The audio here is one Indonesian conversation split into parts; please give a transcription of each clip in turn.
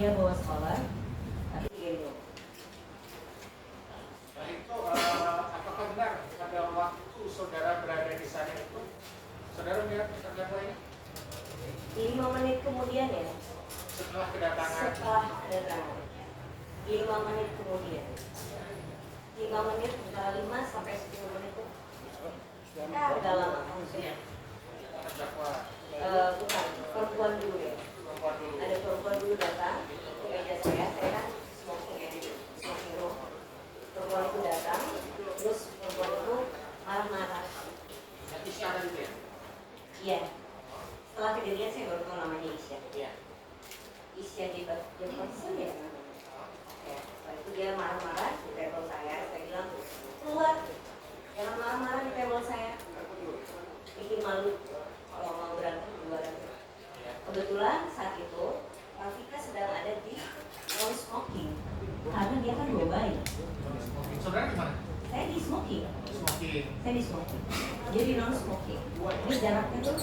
dia bawa sekolah, tapi gendong. Nah itu apakah benar pada waktu saudara berada di sana itu saudara melihat terdakwa ini? 5 menit kemudian ya? Setelah kedatangan? Setelah kedatangan 5 menit kemudian 5 menit, 5 sampai 10 menit itu ya agak lama maksudnya. Terdakwa? Bukan, perempuan dulu ya. Ada perempuan dulu datang ke meja saya kan smoking ya, smoking room. Perempuan itu datang, terus perempuan itu marah-marah. Isya ada itu ya? Iya. Setelah kejadian saya baru tahu namanya Isya. Iya. Isya di Jefferson ya. Ya, setelah itu dia marah-marah di table saya bilang keluar, jangan marah-marah di table saya. Bikin malu kalau mau berantem keluar aja. Kebetulan saat itu Rafika sedang ada di non smoking karena dia kan bawa bayi. Saudara di mana? Saya di smoking. Smoking. Saya di smoking. Jadi non smoking. Ini jaraknya tuh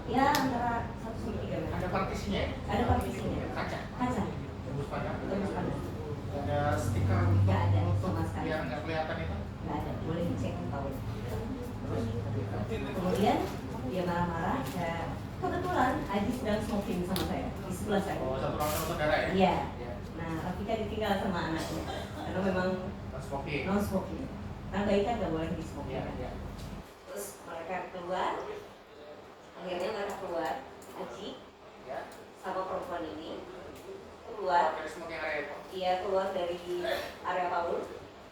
ya antara 1,3 meter. Ada partisinya ya? Ada partisinya. Kaca? Kaca. Tembus pandang? Tembus pandang. Ada stiker untuk, Nggak ada sama sekali. yang nggak kelihatan itu? Nggak ada. Boleh dicek tahu. Kemudian dia marah-marah. Kebetulan Aji sedang smoking sama saya di sebelah saya. Oh, satu ruangan saudara ya? Iya. Nah, Rafika ditinggal sama anaknya karena memang Smoking. non smoking. Karena bayi kan nggak boleh di smoking. Iya, Kan? iya. Terus mereka keluar. Akhirnya mereka keluar. Aji Ya. sama perempuan ini keluar. Dari smoking area itu? Iya, keluar dari area Paul.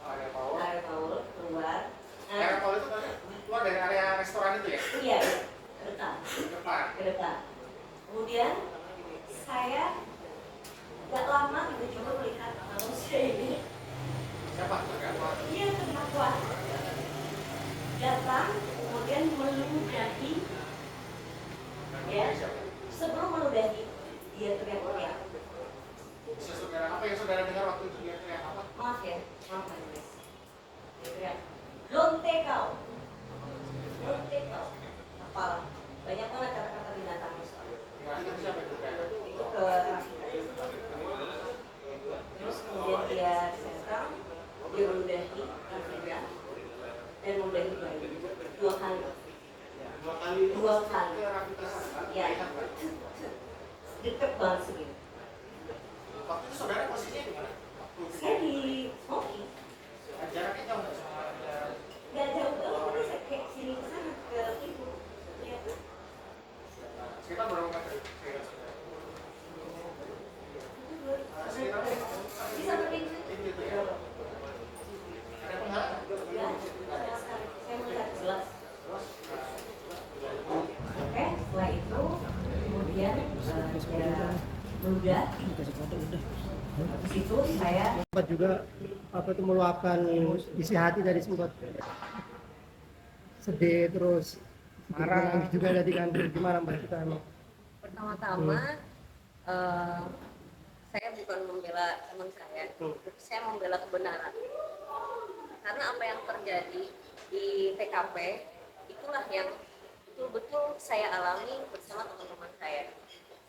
Area Paul. Area Paul keluar. Area Paul itu keluar dari area restoran itu ya? Iya, ke depan. Depan. Ke depan. Kemudian saya gak lama gitu coba melihat manusia ini. Siapa? Terdakwa? Dia terdakwa datang kemudian meludahi ya. Sebelum meludahi dia teriak-teriak. Bisa saudara, apa yang saudara dengar waktu itu dia teriak apa? Maaf ya, maaf Mas Chris. Dia teriak, lonte kau. Lonte kau. Kepala. Banyak banget kata-kata binatang soalnya. Ya, itu siapa itu? Itu ke Rafika. Terus kemudian dia sentral, dia meludahi Rafika dan meludahi bayi 2 kali. 2 kali. 2 kali. Ya, Ya. deket banget segini. Waktu itu saudara posisinya di mana? Saya di smoking. Jaraknya jauh nggak sama? Gak jauh banget, tapi saya kayak sini ke sana ke itu. Ya. Sekitar berapa meter? Sekitar Bisa berdiri. itu ya? Ada penghalang? Ya, sama sekali. Saya melihat jelas. Oke, setelah itu kemudian dia meludah. Di situ saya Sempat juga apa itu meluapkan isi hati dari sempat sedih terus marah nangis juga tadi kan. Gimana Mbak kita? pertama-tama saya bukan membela teman saya membela kebenaran. Karena apa yang terjadi di TKP itulah yang betul-betul saya alami bersama teman-teman saya.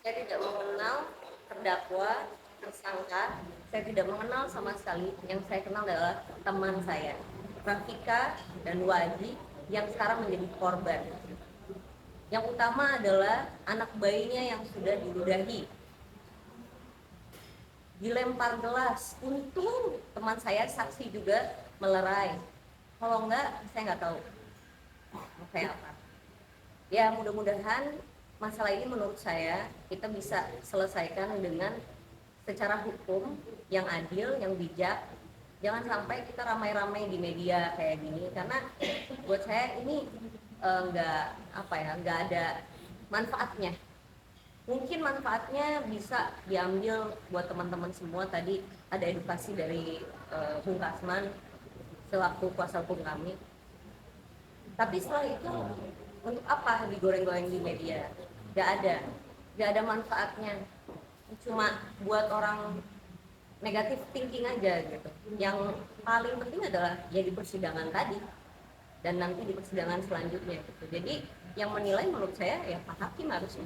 Saya tidak mengenal terdakwa, tersangka, saya tidak mengenal sama sekali. Yang saya kenal adalah teman saya, Rafika dan Waji, yang sekarang menjadi korban. Yang utama adalah anak bayinya yang sudah diludahi, dilempar gelas. Untung teman saya saksi juga melerai. Kalau enggak, saya nggak tahu kayak apa. Ya mudah-mudahan masalah ini menurut saya kita bisa selesaikan dengan secara hukum yang adil, yang bijak. Jangan sampai kita ramai-ramai di media kayak gini, karena buat saya ini nggak ada manfaatnya. Mungkin manfaatnya bisa diambil buat teman-teman semua. Tadi ada edukasi dari Bung Kasman selaku kuasa hukum kami. Tapi setelah itu untuk apa digoreng-goreng di media? Gak ada manfaatnya. Cuma buat orang negatif thinking aja gitu. Yang paling penting adalah ya di persidangan tadi dan nanti di persidangan selanjutnya gitu. Jadi yang menilai menurut saya ya Pak Hakim harusnya,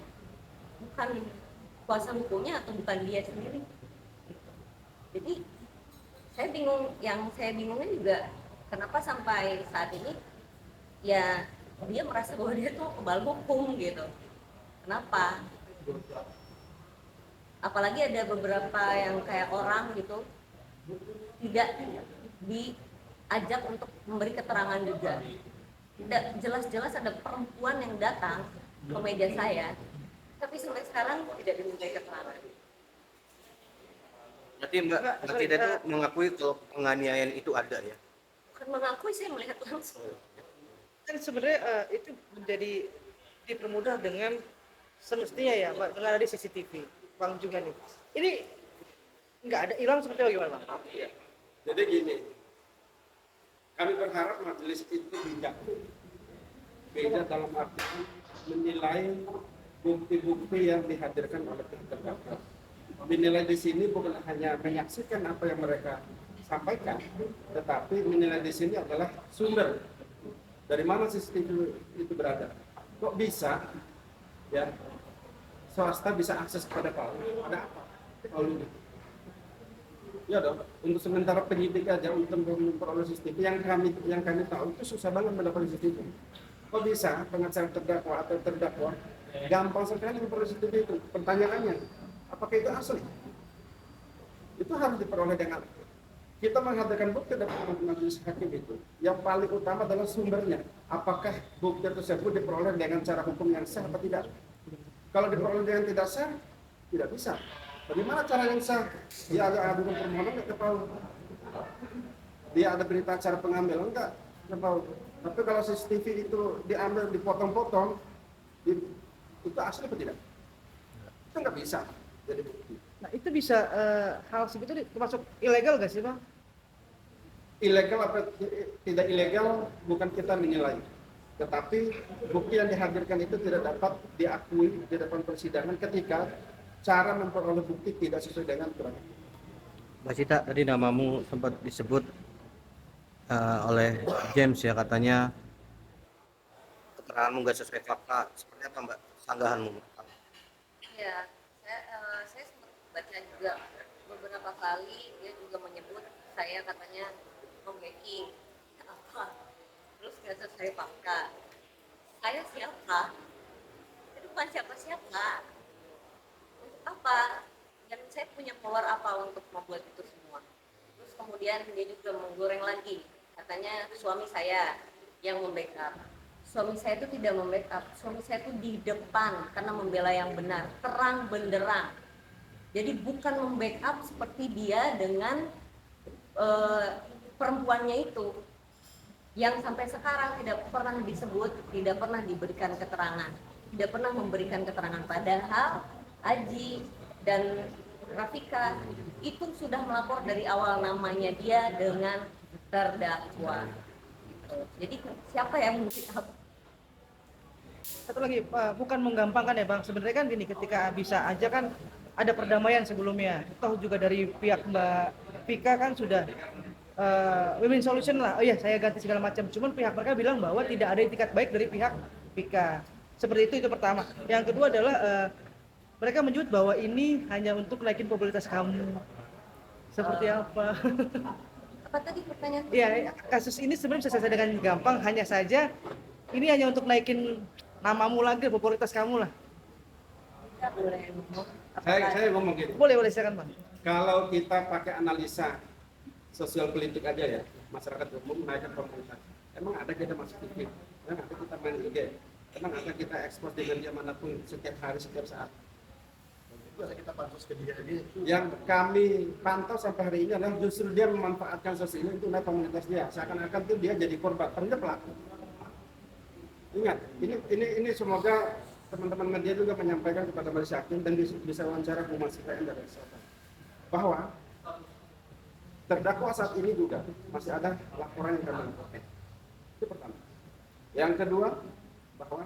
bukan kuasa hukumnya atau bukan dia sendiri. Jadi saya bingung, yang saya bingungnya juga kenapa sampai saat ini ya dia merasa bahwa dia tuh kebal hukum gitu. Kenapa? Apalagi ada beberapa yang kayak orang gitu tidak diajak untuk memberi keterangan juga. Tidak jelas-jelas ada perempuan yang datang ke meja saya, tapi sampai sekarang tidak dimintai keterangan. Berarti Mbak tidak itu mengakui kalau penganiayaan itu ada ya? Bukan mengakui, saya melihat langsung. Kan sebenarnya itu menjadi dipermudah dengan semestinya ya Mbak, dengan ada CCTV Bang juga nih. Ini nggak ada hilang seperti apa gimana Bang? Ya. Jadi gini, kami berharap majelis itu bijak. Beda dalam arti menilai bukti-bukti yang dihadirkan oleh pihak terdakwa. Menilai di sini bukan hanya menyaksikan apa yang mereka sampaikan, tetapi menilai di sini adalah sumber dari mana CCTV itu berada. Kok bisa ya swasta bisa akses kepada Paul? Ada apa? Paul ini. Ya dong, untuk sementara penyidik aja untuk memperoleh CCTV yang kami tahu itu susah banget mendapatkan CCTV. Kok bisa pengacara terdakwa atau terdakwa gampang sekali memperoleh CCTV itu? Pertanyaannya, apakah itu asli? Itu harus diperoleh dengan kita menghadirkan bukti dalam majelis hakim itu. Yang paling utama adalah sumbernya. Apakah bukti tersebut diperoleh dengan cara hukum yang sah atau tidak? Kalau diperoleh dengan tidak sah, tidak bisa. Bagaimana cara yang sah? Dia ada adukan permohonan nggak tahu. Dia ada berita acara pengambilan nggak tahu. Tapi kalau CCTV itu diambil, dipotong-potong, itu asli atau tidak? Itu nggak bisa jadi bukti. Nah itu bisa hal segitu termasuk ilegal gak sih Bang? Ilegal apa tidak ilegal bukan kita menilai. Tetapi bukti yang dihadirkan itu tidak dapat diakui di depan persidangan ketika cara memperoleh bukti tidak sesuai dengan aturan. Mbak Cita, tadi namamu sempat disebut oleh James ya, katanya keteranganmu nggak sesuai fakta. Seperti apa Mbak sanggahanmu? Ya, saya sempat baca juga beberapa kali dia juga menyebut saya katanya membacking apa, terus nggak sesuai fakta. Saya siapa? Itu bukan siapa-siapa. Untuk apa? Dan saya punya power apa untuk membuat itu semua? Terus kemudian dia juga menggoreng lagi, katanya suami saya yang membackup. Suami saya itu tidak membackup, suami saya itu di depan karena membela yang benar, terang benderang. Jadi bukan membackup seperti dia dengan perempuannya itu yang sampai sekarang tidak pernah disebut, tidak pernah diberikan keterangan, tidak pernah memberikan keterangan. Padahal Aji dan Rafika itu sudah melapor dari awal namanya dia dengan terdakwa. Jadi siapa yang membackup? Satu lagi bukan menggampangkan ya Bang, sebenarnya kan gini, ketika bisa aja kan ada perdamaian sebelumnya. Toh juga dari pihak Mbak Vika kan sudah win-win solution lah. Oh iya, saya ganti segala macam. Cuman pihak mereka bilang bahwa tidak ada itikat baik dari pihak Vika. Seperti itu pertama. Yang kedua adalah mereka menyebut bahwa ini hanya untuk naikin popularitas kamu. Seperti apa? Apa tadi pertanyaan? Iya, kasus ini sebenarnya bisa selesai dengan gampang. Hanya saja ini hanya untuk naikin namamu lagi, popularitas kamu lah. Boleh. Saya ngomong gitu. Boleh silakan Bang. Kalau kita pakai analisa sosial politik aja ya, masyarakat umum naikkan popularitas. Emang ada kita masuk TV, emang ada kita main IG, emang ada kita ekspor di media manapun setiap hari, setiap saat. Kita pantas ke dia ini. Yang kami pantau sampai hari ini adalah justru dia memanfaatkan sosial ini untuk naik komunitas dia. Seakan-akan tuh dia jadi korban, ternyata pelaku. Ingat, ini semoga teman-teman media juga menyampaikan kepada majelis hakim dan bisa wawancara Humas IPN dari Selatan bahwa terdakwa saat ini juga masih ada laporan yang kami lakukan. Itu pertama. Yang kedua, bahwa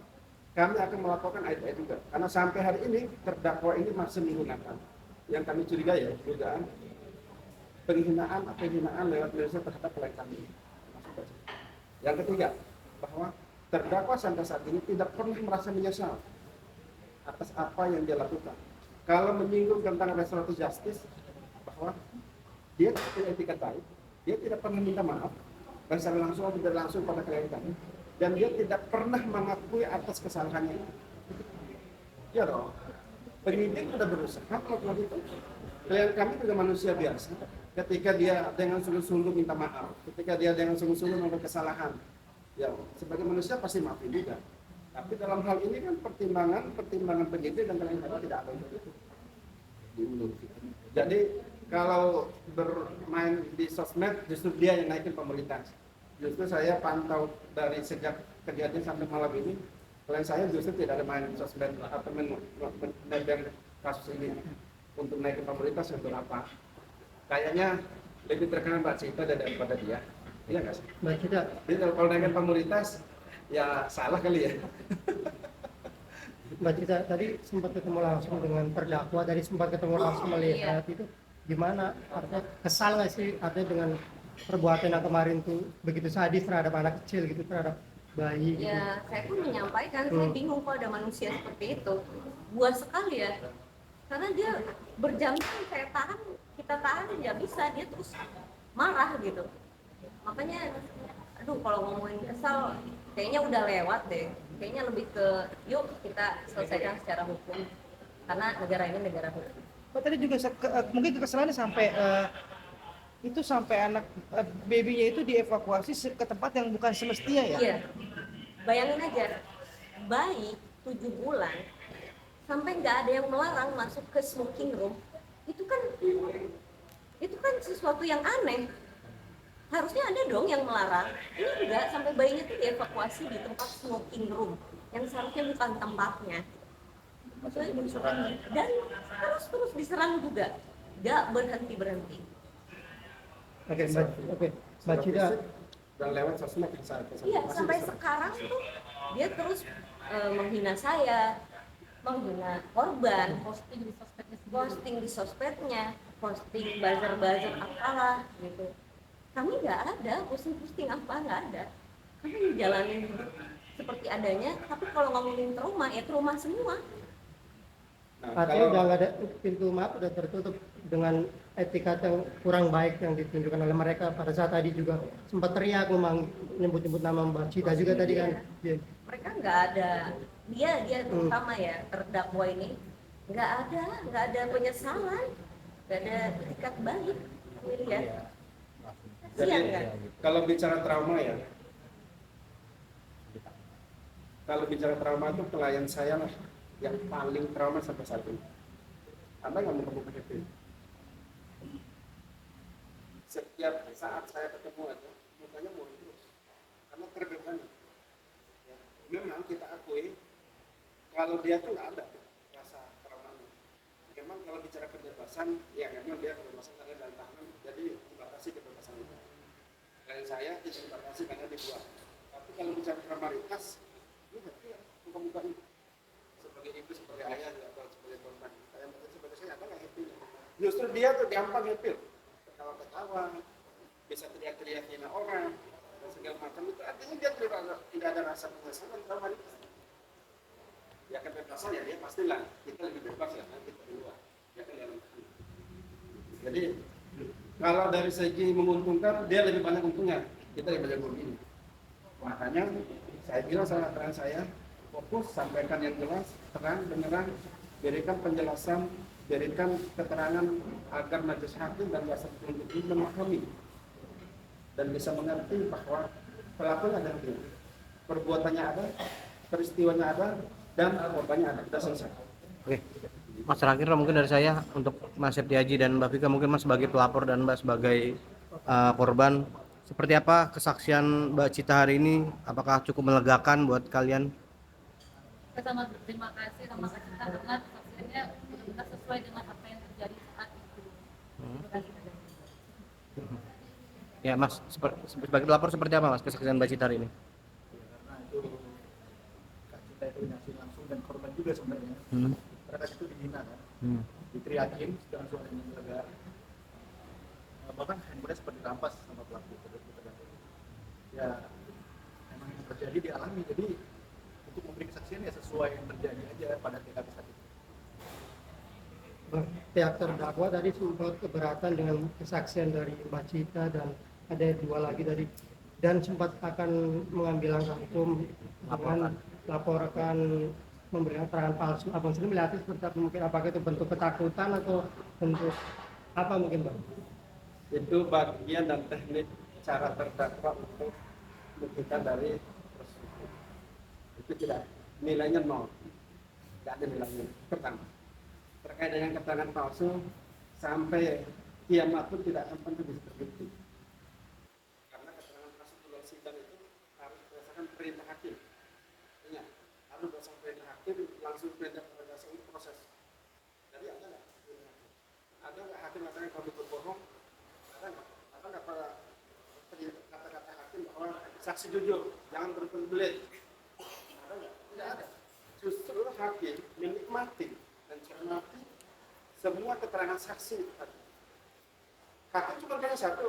kami akan melaporkan AIT juga karena sampai hari ini terdakwa ini masih menggunakan yang kami curigai ya, dugaan penghinaan atau hinaan lewat media terhadap klien kami. Yang ketiga, bahwa terdakwa sampai saat ini tidak pernah merasa menyesal atas apa yang dia lakukan. Kalau menyinggung tentang restoratif justice, bahwa dia tidak etikat baik, dia tidak pernah minta maaf, dan secara langsung atau tidak langsung pada klien kami, dan dia tidak pernah mengakui atas kesalahannya itu. Ya dong, penyidik sudah berusaha melakukan itu. Klien kami juga manusia biasa. Ketika dia dengan sungguh-sungguh minta maaf, ketika dia dengan sungguh-sungguh melakukan kesalahan, ya sebagai manusia pasti maafin juga. Tapi dalam hal ini kan pertimbangan penyidik dan klien kami tidak ada itu. Jadi kalau bermain di sosmed justru dia yang naikin komunitas. Justru saya pantau dari sejak kejadian sampai malam ini, klien saya justru tidak ada main sosmed atau menembeng kasus ini untuk naikin komunitas untuk apa? Kayaknya lebih terkenal Mbak Cita daripada dia. Iya nggak sih? Mbak Cita, Jadi kalau naikin komunitas ya salah kali ya. Mbak Cita tadi sempat ketemu langsung dengan terdakwa, tadi sempat ketemu langsung melihat itu gimana, artinya kesal nggak sih artinya dengan perbuatan yang kemarin tuh begitu sadis terhadap anak kecil gitu, terhadap bayi gitu. Ya, saya pun menyampaikan, saya bingung kok ada manusia seperti itu. Buas sekali ya. Karena dia berjam-jam saya tahan, kita tahan nggak bisa, dia terus marah gitu. Makanya, aduh kalau ngomongin kesal, kayaknya udah lewat deh. Kayaknya lebih ke, yuk kita selesaikan secara hukum. Karena negara ini negara hukum. Pak, tadi juga mungkin kekesalannya sampai itu sampai anak babynya itu dievakuasi ke tempat yang bukan semestinya ya. Iya, bayangin aja, bayi 7 bulan sampai nggak ada yang melarang masuk ke smoking room, itu kan sesuatu yang aneh. Harusnya ada dong yang melarang. Ini enggak, sampai bayinya tuh dievakuasi di tempat smoking room yang seharusnya bukan tempatnya. Dan terus diserang juga, nggak berhenti. Mbak Cita, Dan lewat sosmed yang saat Iya, sampai sekarang tuh dia terus menghina saya, menghina korban, posting di sosmednya, posting buzzer apalah gitu. Kami nggak ada posting apa, nggak ada. Kami menjalani hidup seperti adanya, tapi kalau ngomongin trauma ya trauma semua. Nah, artinya udah nggak ada, pintu maaf udah tertutup dengan etika yang kurang baik yang ditunjukkan oleh mereka. Pada saat tadi juga sempat teriak nyebut nama Mbak Cita juga tadi kan. Iya. Mereka nggak ada, dia terutama ya terdakwa ini nggak ada penyesalan, nggak ada etikat baik. Kami lihat. jadi Siang kan? kalau bicara trauma ya, kalau bicara trauma itu klien saya lah yang paling trauma sampai saat ini. Anda nggak mau kebuka itu. Setiap saat saya ketemu aja, mukanya mau terus, karena terbebani. Ya, memang kita akui kalau dia tuh nggak ada rasa traumanya. Memang kalau bicara kebebasan, ya memang dia kebebasan karena dalam tahanan, jadi dibatasi kebebasan itu. Klien saya tidak dibatasi karena dibuat. Tapi kalau bicara traumaritas, ini berarti ya muka-muka ini. Sebagai ibu, sebagai ayah, atau sebagai korban. Sebagai saya ada nggak happy? Justru dia tuh gampang happy. Ketawa-ketawa, bisa teriak-teriak hina orang, dan segala macam itu. Artinya dia tidak ada rasa penyesalan traumaritas. Ya kebebasan ya dia pastilah kita lebih bebas ya nanti kita di luar. Ya kan dalam. Jadi kalau dari segi menguntungkan dia lebih banyak untungnya, kita lebih banyak ruginya. Makanya saya bilang sama klien saya, fokus sampaikan yang jelas, terang, beneran, berikan penjelasan, berikan keterangan agar majelis hakim dan kuasa penuntut umum memahami dan bisa mengerti bahwa pelakunya ada di perbuatannya ada, peristiwanya ada, dan korbannya ada. Sudah selesai. Oke. Mas terakhir mungkin dari saya untuk Mas Septiaji dan Mbak Vika, mungkin Mas sebagai pelapor dan Mbak sebagai korban, seperti apa kesaksian Mbak Cita hari ini? Apakah cukup melegakan buat kalian? Saya sangat berterima kasih sama Kak Cita karena kesaksiannya benar sesuai dengan apa yang terjadi saat itu. Terima kasih. Ya Mas, sebagai pelapor seperti apa Mas kesaksian Mbak Cita hari ini? Karena itu Kak Cita itu nyaksiin langsung dan korban juga sebenarnya. Karena itu dihina kan, diteriakin dengan suara yang lega. Bahkan handphonenya sempat dirampas sama pelaku. Ya memang yang terjadi dialami, jadi untuk memberi kesaksian ya sesuai yang terjadi aja pada TKP saat itu. pihak terdakwa tadi sempat keberatan dengan kesaksian dari Mbak Cita dan ada dua lagi tadi, dan sempat akan mengambil langkah hukum dengan laporkan memberikan keterangan palsu. Abang sendiri melihatnya seperti apa? Mungkin apakah itu bentuk ketakutan atau bentuk apa mungkin Bang? Itu bagian dan teknik cara terdakwa untuk memberikan dari proses hukum. Itu tidak, nilainya nol, tidak ada nilainya. Pertama, terkait dengan keterangan palsu sampai kiamat pun tidak akan pernah bisa terbukti, karena keterangan palsu di luar sidang itu harus berdasarkan perintah hakim. Ingat, harus berdasarkan perintah hakim, langsung perintah berdasarkan proses. Jadi ada nggak perintah hakim? Ada nggak hakim mengatakan kamu berbohong? Ada nggak? Ada nggak pada kata-kata hakim bahwa saksi jujur, jangan berbelit? Ada nggak? Tidak ada. Justru hakim menikmati dan cermati semua keterangan saksi tadi. Hakim cuma tanya satu,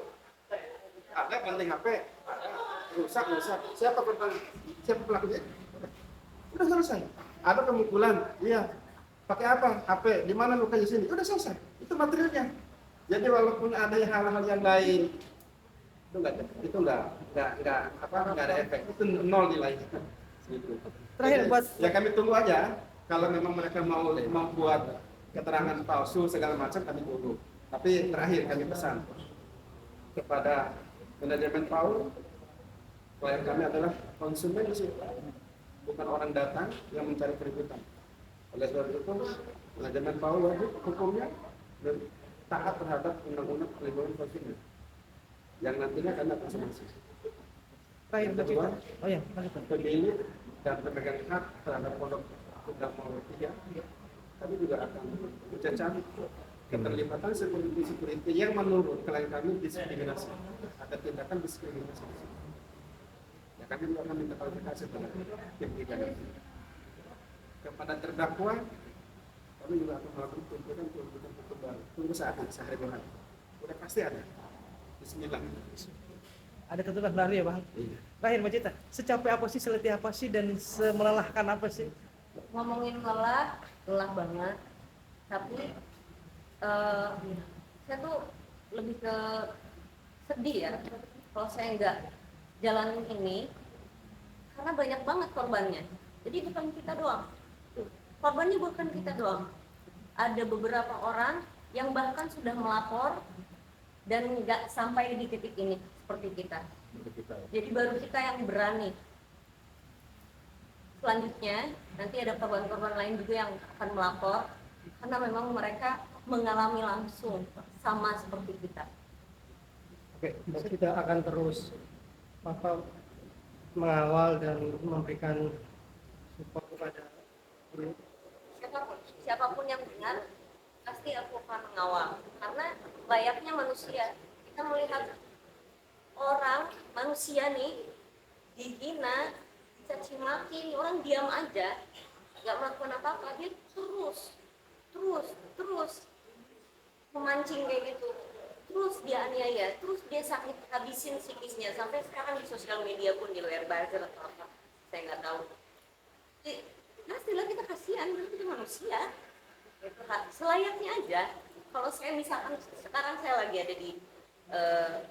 ada banting HP, ada rusak, siapa korban, siapa pelakunya? Udah selesai. Ada pemukulan, iya. Pakai apa? HP. Di mana lukanya sini? Udah selesai. Itu materialnya. Jadi walaupun ada hal-hal yang lain, itu nggak ada efek. Itu nol nilainya. Gitu. Terakhir buat Ya kami tunggu aja. Kalau memang mereka mau membuat keterangan palsu segala macam, kami tunggu. Tapi terakhir kami pesan kepada manajemen PAUD, klien kami adalah konsumen di situ, bukan orang datang yang mencari keributan. Oleh sebab itu, manajemen PAUD wajib hukumnya dan taat terhadap undang-undang perlindungan konsumen yang nantinya kami akan somasi. terakhir Yang Mbak kedua, Cita. Oh ya, lanjutkan. pemilik dan pemegang hak terhadap produk Undang Nomor 3, kami juga akan mencari keterlibatan security yang menurut klien kami diskriminasi, ada tindakan diskriminasi. Ya kami juga akan minta klarifikasi pada tim pidana. Kepada terdakwa, kami juga akan melakukan tuntutan hukum baru. Tunggu saatnya, sehari dua hari. Udah pasti ada. Bismillah. Ada tuntutan baru ya Bang. Iya. Terakhir Mbak Cita, secapek apa sih, seletih apa sih, dan semelelahkan apa sih? Ngomongin lelah banget, tapi saya tuh lebih ke sedih ya kalau saya nggak jalanin ini, karena banyak banget korbannya. Jadi bukan kita doang, korbannya bukan kita doang, ada beberapa orang yang bahkan sudah melapor dan nggak sampai di titik ini seperti kita. Jadi baru kita yang berani. Selanjutnya nanti ada korban-korban lain juga yang akan melapor, karena memang mereka mengalami langsung sama seperti kita. Oke, kita akan terus mengawal dan memberikan support kepada Siapapun yang dengar pasti aku akan mengawal, karena layaknya manusia kita melihat orang manusia nih dihina, dicaci maki, orang diam aja nggak melakukan apa-apa, dia terus memancing kayak gitu, terus dia aniaya, terus dia sakit habisin psikisnya, sampai sekarang di sosial media pun di luar buzzer atau apa saya nggak tahu. Pastilah kita kasihan, kita manusia. Itu selayaknya aja. Kalau saya misalkan sekarang saya lagi ada di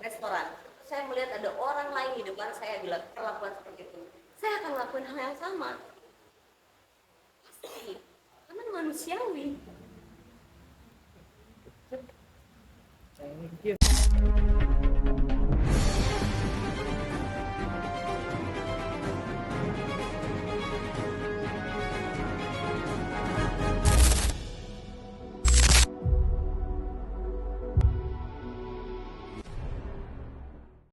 restoran, saya melihat ada orang lain di depan saya dilakukan seperti itu, saya akan melakukan hal yang sama. Pasti, karena manusiawi.